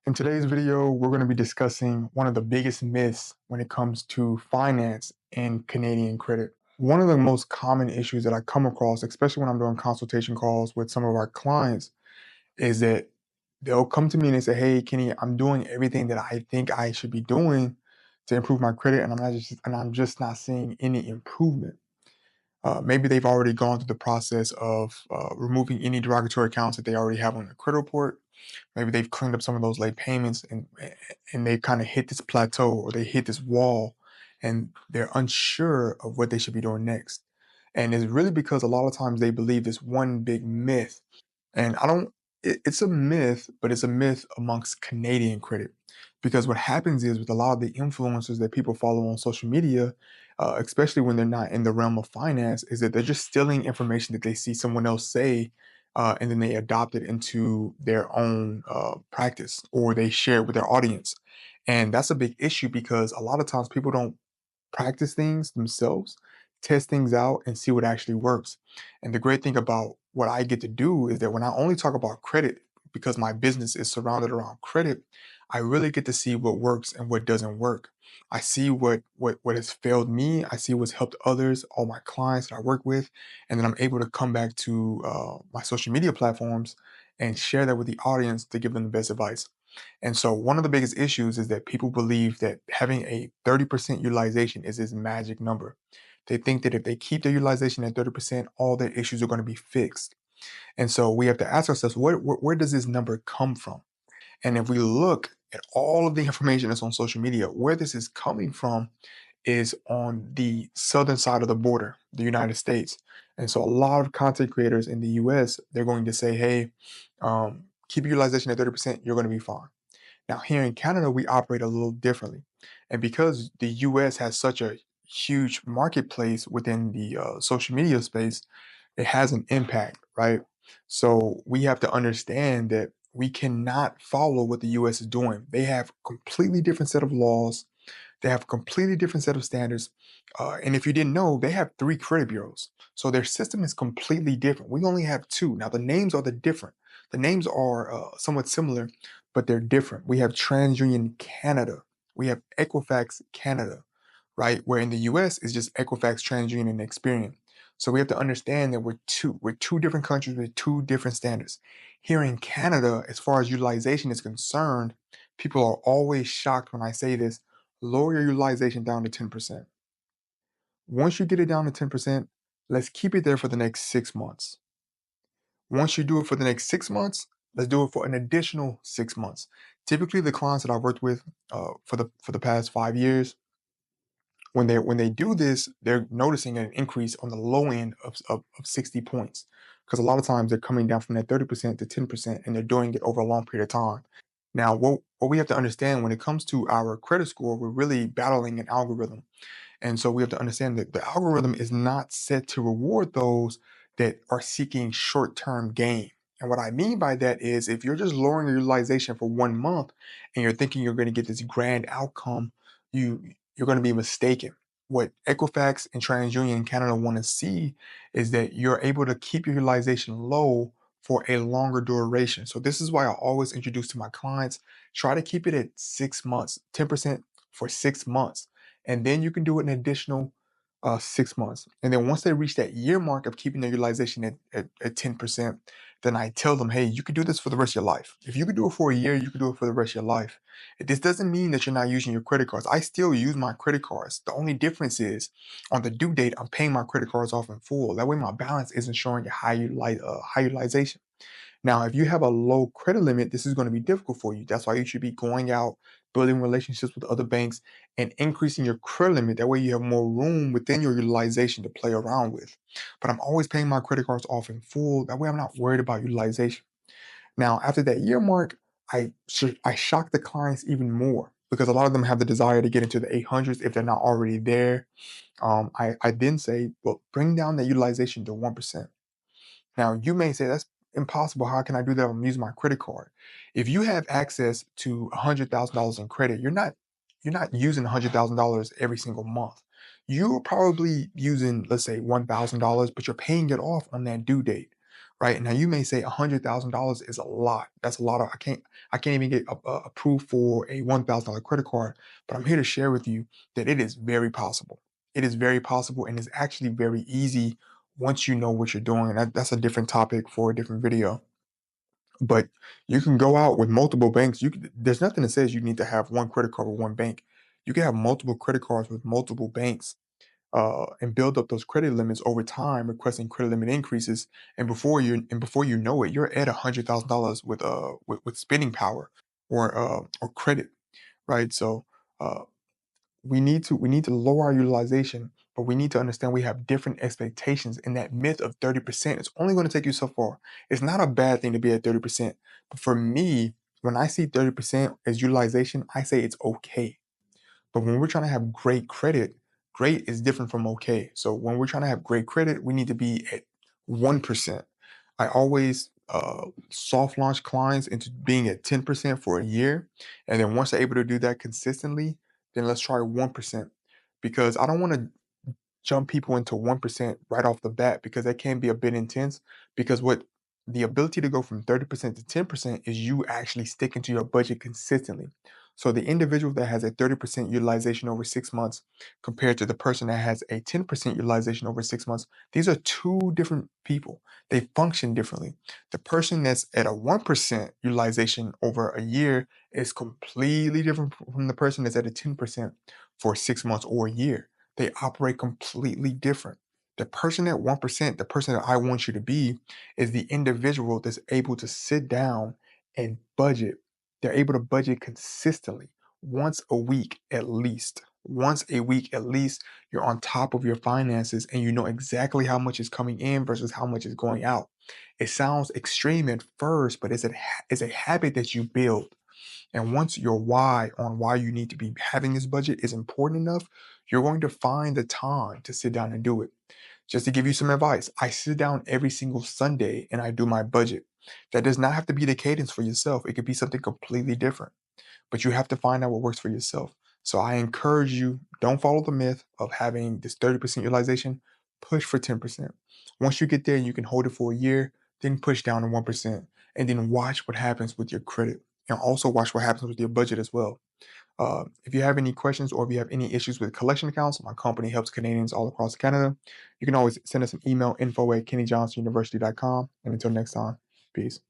In today's video, we're going to be discussing one of the biggest myths when it comes to finance and Canadian credit. One of the most common issues that I come across, especially when I'm doing consultation calls with some of our clients, is that they'll come to me and they say, "Hey, Kenny, I'm doing everything that I think I should be doing to improve my credit, and I'm just not seeing any improvement." Maybe they've already gone through the process of removing any derogatory accounts that they already have on their credit report. Maybe they've cleaned up some of those late payments and they kind of hit this plateau or they hit this wall and they're unsure of what they should be doing next. And it's really because a lot of times they believe this one big myth. And I don't, it's a myth, but it's a myth amongst Canadian credit. Because what happens is with a lot of the influencers that people follow on social media, especially when they're not in the realm of finance, is that they're just stealing information that they see someone else say, and then they adopt it into their own practice or they share it with their audience. And that's a big issue because a lot of times people don't practice things themselves, test things out, and see what actually works. And the great thing about what I get to do is that when I only talk about credit, because my business is surrounded around credit, I really get to see what works and what doesn't work. I see what has failed me. I see what's helped others, all my clients that I work with, and then I'm able to come back to my social media platforms and share that with the audience to give them the best advice. And so one of the biggest issues is that people believe that having a 30% utilization is this magic number. They think that if they keep their utilization at 30%, all their issues are going to be fixed. And so we have to ask ourselves, where does this number come from? And if we look at all of the information that's on social media, where this is coming from is on the southern side of the border, the United States. And so a lot of content creators in the US, they're going to say, hey, keep your utilization at 30%, you're going to be fine. Now, here in Canada, we operate a little differently. And because the US has such a huge marketplace within the social media space, it has an impact, right? So we have to understand that we cannot follow what the US is doing. They have a completely different set of laws. They have a completely different set of standards. And if you didn't know, they have three credit bureaus. So their system is completely different. We only have two. Now, the names are the different. The names are somewhat similar, but they're different. We have TransUnion Canada. We have Equifax Canada, right? Where in the US, it's just Equifax, TransUnion, and Experian. So we have to understand that we're two different countries with two different standards. Here in Canada, as far as utilization is concerned, people are always shocked when I say this: lower your utilization down to 10%. Once you get it down to 10%, let's keep it there for the next 6 months. Once you do it for the next 6 months, let's do it for an additional 6 months. Typically, the clients that I've worked with for the past 5 years, when they do this, they're noticing an increase on the low end of 60 points. Because a lot of times they're coming down from that 30% to 10%, and they're doing it over a long period of time. Now, what we have to understand when it comes to our credit score, we're really battling an algorithm. And so we have to understand that the algorithm is not set to reward those that are seeking short-term gain. And what I mean by that is if you're just lowering your utilization for 1 month and you're thinking you're going to get this grand outcome, you're going to be mistaken. What Equifax and TransUnion in Canada want to see is that you're able to keep your utilization low for a longer duration. So this is why I always introduce to my clients, try to keep it at 6 months, 10% for 6 months, and then you can do it an additional 6 months. And then once they reach that year mark of keeping their utilization at 10%, then I tell them, hey, you can do this for the rest of your life. If you can do it for a year, you can do it for the rest of your life. This doesn't mean that you're not using your credit cards. I still use my credit cards. The only difference is on the due date, I'm paying my credit cards off in full. That way my balance isn't showing a high utilization. Now, if you have a low credit limit, this is going to be difficult for you. That's why you should be going out, building relationships with other banks, and increasing your credit limit. That way you have more room within your utilization to play around with. But I'm always paying my credit cards off in full. That way I'm not worried about utilization. Now, after that year mark, I shock the clients even more because a lot of them have the desire to get into the 800s if they're not already there. I then say, well, bring down the utilization to 1%. Now, you may say that's impossible. How can I do that? I'm using my credit card. If you have access to $100,000 in credit, you're not using $100,000 every single month. You're probably using, let's say, $1,000, but you're paying it off on that due date. right? Now you may say $100,000 is a lot. That's a lot of I can't even get approved for a $1,000 credit card. But I'm here to share with you that it is very possible. It is very possible, and it's actually very easy once you know what you're doing. And that's a different topic for a different video. But you can go out with multiple banks. There's nothing that says you need to have one credit card with one bank. You can have multiple credit cards with multiple banks, and build up those credit limits over time, requesting credit limit increases. And before you know it, you're at $100,000 with spending power or credit, right? So uh, we need to lower our utilization, but we need to understand we have different expectations. And that myth of 30% is only going to take you so far. It's not a bad thing to be at 30%, but for me, when I see 30% as utilization, I say it's okay. But when we're trying to have great credit, great is different from okay. So when we're trying to have great credit, we need to be at 1%. I always soft launch clients into being at 10% for a year. And then once they're able to do that consistently, then let's try 1%. Because I don't want to jump people into 1% right off the bat, because that can be a bit intense. Because what the ability to go from 30% to 10% is you actually sticking to your budget consistently. So the individual that has a 30% utilization over 6 months compared to the person that has a 10% utilization over 6 months, these are two different people. They function differently. The person that's at a 1% utilization over a year is completely different from the person that's at a 10% for 6 months or a year. They operate completely different. The person at 1%, the person that I want you to be, is the individual that's able to sit down and budget. They're able to budget consistently once a week at least. Once a week at least, you're on top of your finances and you know exactly how much is coming in versus how much is going out. It sounds extreme at first, but it's a habit that you build. And once your why on why you need to be having this budget is important enough, you're going to find the time to sit down and do it. Just to give you some advice, I sit down every single Sunday and I do my budget. That does not have to be the cadence for yourself. It could be something completely different, but you have to find out what works for yourself. So I encourage you, don't follow the myth of having this 30% utilization, push for 10%. Once you get there and you can hold it for a year, then push down to 1%, and then watch what happens with your credit, and also watch what happens with your budget as well. If you have any questions or if you have any issues with collection accounts, my company helps Canadians all across Canada. You can always send us an email, info@kennyjohnsonuniversity.com. And until next time, peace.